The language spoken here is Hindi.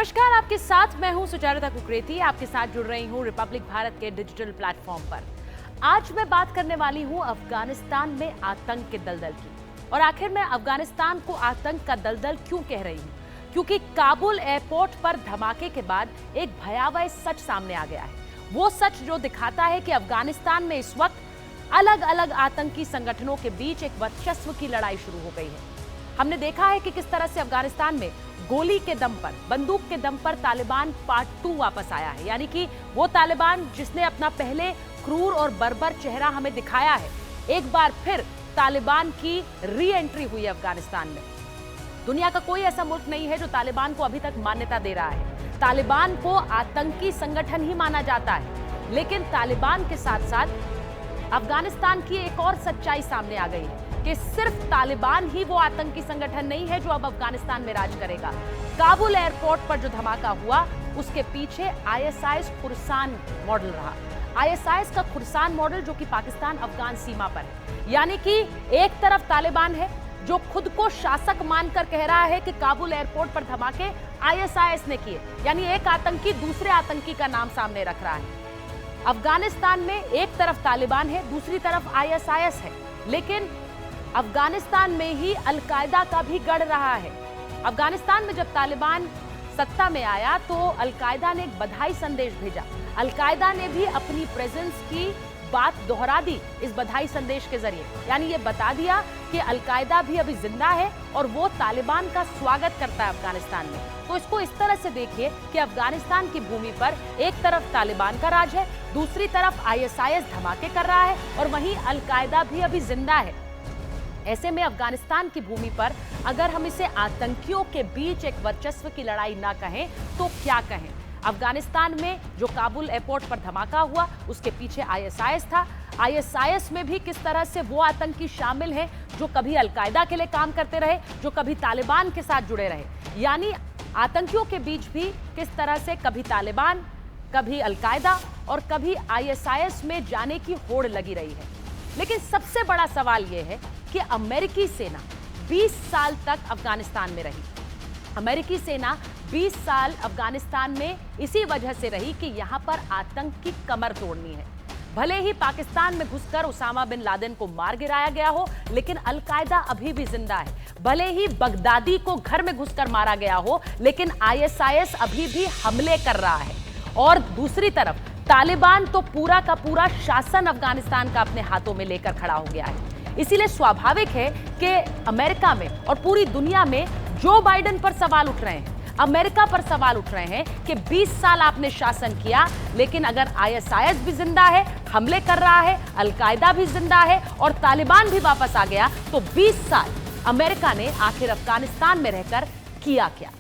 नमस्कार, आपके साथ मैं हूं सुचारुता कुकरेती। आपके साथ जुड़ रही हूं रिपब्लिक भारत के डिजिटल प्लेटफॉर्म पर। आज मैं बात करने वाली हूं अफगानिस्तान में आतंक के दलदल की। और आखिर मैं अफगानिस्तान को आतंक का दलदल क्यों कह रही हूं? क्योंकि काबुल एयरपोर्ट पर धमाके के बाद एक भयावह सच सामने आ गया है। वो सच जो दिखाता है कि अफगानिस्तान में इस वक्त अलग अलग आतंकी संगठनों के बीच एक वर्चस्व की लड़ाई शुरू हो गई है। हमने देखा है कि किस तरह से अफगानिस्तान में गोली के दम पर, बंदूक के दम पर तालिबान पार्ट 2 वापस आया है। यानी कि वो तालिबान जिसने अपना पहले क्रूर और बर्बर चेहरा हमें दिखाया है, एक बार फिर तालिबान की री एंट्री हुई है अफगानिस्तान में। दुनिया का कोई ऐसा मुल्क नहीं है जो तालिबान को अभी तक मान्यता दे रहा है। तालिबान को आतंकी संगठन ही माना जाता है। लेकिन तालिबान के साथ साथ अफगानिस्तान की एक और सच्चाई सामने आ गई है कि सिर्फ तालिबान ही वो आतंकी संगठन नहीं है जो अब अफगानिस्तान में राज करेगा। काबुल एयरपोर्ट पर जो धमाका हुआ, उसके पीछे आईएसआईएस खुरसान मॉडल रहा। आईएसआईएस का खुरसान मॉडल जो कि पाकिस्तान अफगान सीमा पर है। यानी कि एक तरफ तालिबान है जो खुद को शासक मानकर कह रहा है कि काबुल एयरपोर्ट पर धमाके आईएसआईएस ने किए, यानी एक आतंकी दूसरे आतंकी का नाम सामने रख रहा है। अफगानिस्तान में एक तरफ तालिबान है, दूसरी तरफ आईएसआईएस है। लेकिन अफगानिस्तान में ही अलकायदा का भी गढ़ रहा है। अफगानिस्तान में जब तालिबान सत्ता में आया तो अलकायदा ने एक बधाई संदेश भेजा। अलकायदा ने भी अपनी प्रेजेंस की बात दोहरा दी इस बधाई संदेश के जरिए। यानी ये बता दिया कि अलकायदा भी अभी जिंदा है और वो तालिबान का स्वागत करता है अफगानिस्तान में। तो इसको इस तरह से देखिए कि अफगानिस्तान की भूमि पर एक तरफ तालिबान का राज है, दूसरी तरफ आईएसआईएस धमाके कर रहा है और वहीं अलकायदा भी अभी जिंदा है। ऐसे में अफगानिस्तान की भूमि पर अगर हम इसे आतंकियों के बीच एक वर्चस्व की लड़ाई ना कहें तो क्या कहें? अफगानिस्तान में जो काबुल एयरपोर्ट पर धमाका हुआ, उसके पीछे आईएसआईएस था। आईएसआईएस में भी किस तरह से वो आतंकी शामिल हैं जो कभी अलकायदा के लिए काम करते रहे, जो कभी तालिबान के साथ जुड़े रहे। यानी आतंकियों के बीच भी किस तरह से कभी तालिबान, कभी अलकायदा और कभी आईएसआईएस में जाने की होड़ लगी रही है। लेकिन सबसे बड़ा सवाल यह है कि अमेरिकी सेना 20 साल तक अफगानिस्तान में रही। अमेरिकी सेना 20 साल अफगानिस्तान में इसी वजह से रही कि यहां पर आतंक की कमर तोड़नी है। भले ही पाकिस्तान में घुसकर उसामा बिन लादेन को मार गिराया गया हो, लेकिन अलकायदा अभी भी जिंदा है। भले ही बगदादी को घर में घुसकर मारा गया हो, लेकिन आईएसआईएस अभी भी हमले कर रहा है। और दूसरी तरफ तालिबान तो पूरा का पूरा शासन अफगानिस्तान का अपने हाथों में लेकर खड़ा हो गया है। इसीलिए स्वाभाविक है कि अमेरिका में और पूरी दुनिया में जो बाइडेन पर सवाल उठ रहे हैं, अमेरिका पर सवाल उठ रहे हैं कि 20 साल आपने शासन किया, लेकिन अगर आईएसआईएस भी जिंदा है, हमले कर रहा है, अलकायदा भी जिंदा है और तालिबान भी वापस आ गया, तो 20 साल अमेरिका ने आखिर अफगानिस्तान में रहकर किया क्या?